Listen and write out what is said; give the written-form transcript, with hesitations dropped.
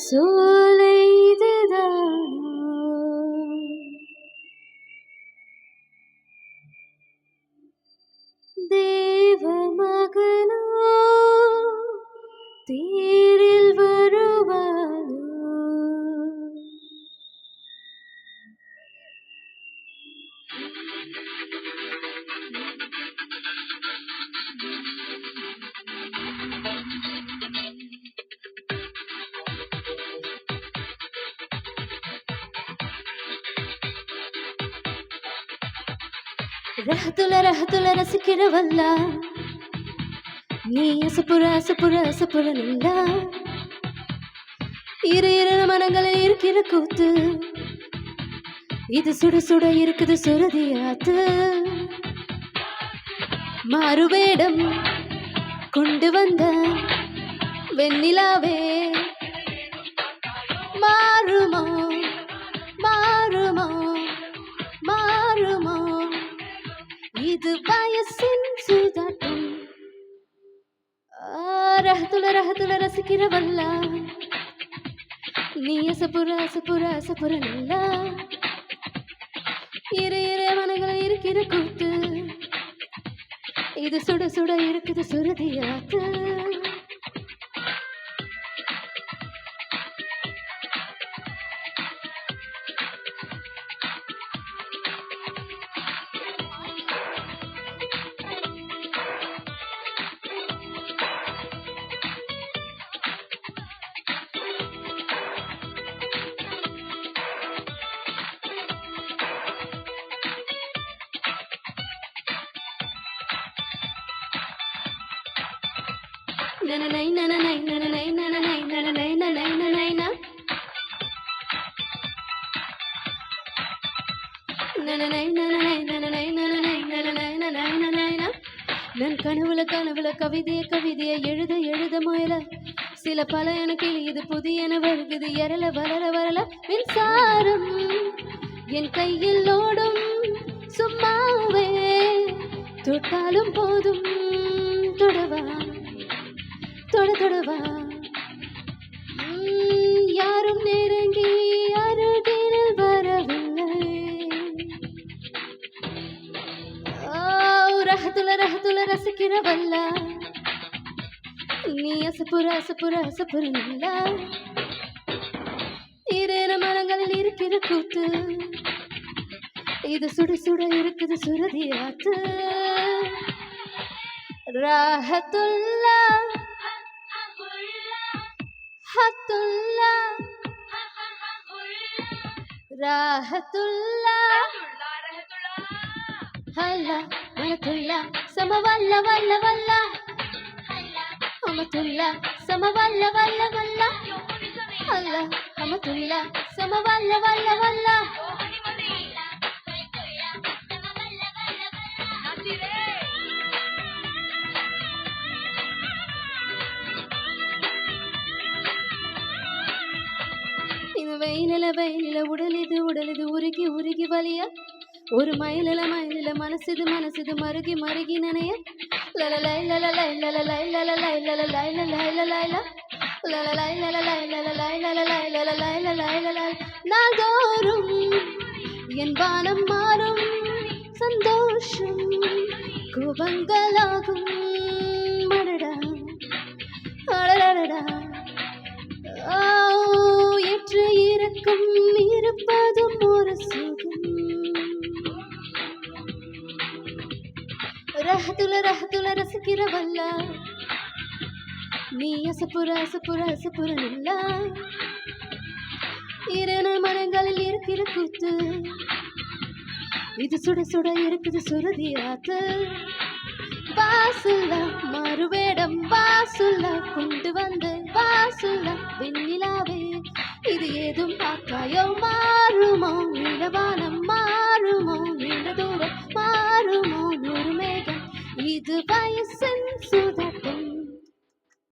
சோலை இதுதானோ தேவ மகனோ தேரில் வருவானோ ரஹத்துல ரசிக்கிறவல்ல நீ அசப்புற நல்லா இரு மனங்களில் இருக்கிற கூத்து இது சுட இருக்குது சுரதியாத்து மாறுவேடம் கொண்டு வந்த வெண்ணிலாவே மாறுமோ மாறுமோ மாறுமோ இது வயசின் சூதாட்டம் ரஹத்துல ரசிக்கிறவல்ல நீ அசப்புற நல்லா இரு மனங்களை இருக்கிற கூத்து இது சுட இருக்குது சுருதியாத்து நான் கனவுல கவிதைய எழுத முயல சில பல எனக்கு இது புதியன வருகுது எரல வரல மின்சாரம் என் கையில் ஓடும் சும்மாவே தொட்டாலும் போதும் தொடவா யாரும் நெருங்கி அருகில் வரவில்லை ரஹத்துல ரசிக்கிறவல்ல நீ அசப்புற நல்லா இரு மனங்களில் இருக்கிற கூத்து இது சுட இருக்குது சுரதியாத்து ராஹத்துல்லா ஹத்துல்லா ராஹத்துல்லா ஹல்லா மலத்துல்லா சமவல்ல வல்ல அமத்துல்லா சமவல்ல ஹல்லா அமத்துல்லா சமவல்ல வெயில உடலிது உருகி வலிய ஒரு மயில மனசிது மருகி நனைய நாள்தோறும் என் வானம் மாறும் சந்தோஷம் கோபங்களாகும் மடடா அடடடா ஏற்று இறக்கம் இருப்பதும் ஒரு சுகம் ரஹத்துல ரசிக்கிறவல்ல நீ அசப்புற நல்லா இரு மனங்களில் இருக்கிற கூத்து இது சுட இருக்குது சுருதியாத்து வாசுல்லா மறுவேடம் வாசுல்லா கொண்டு வந்து வாசுல்லா வெண்ணிலாவே இது ஏதும் பார்த்தாயோ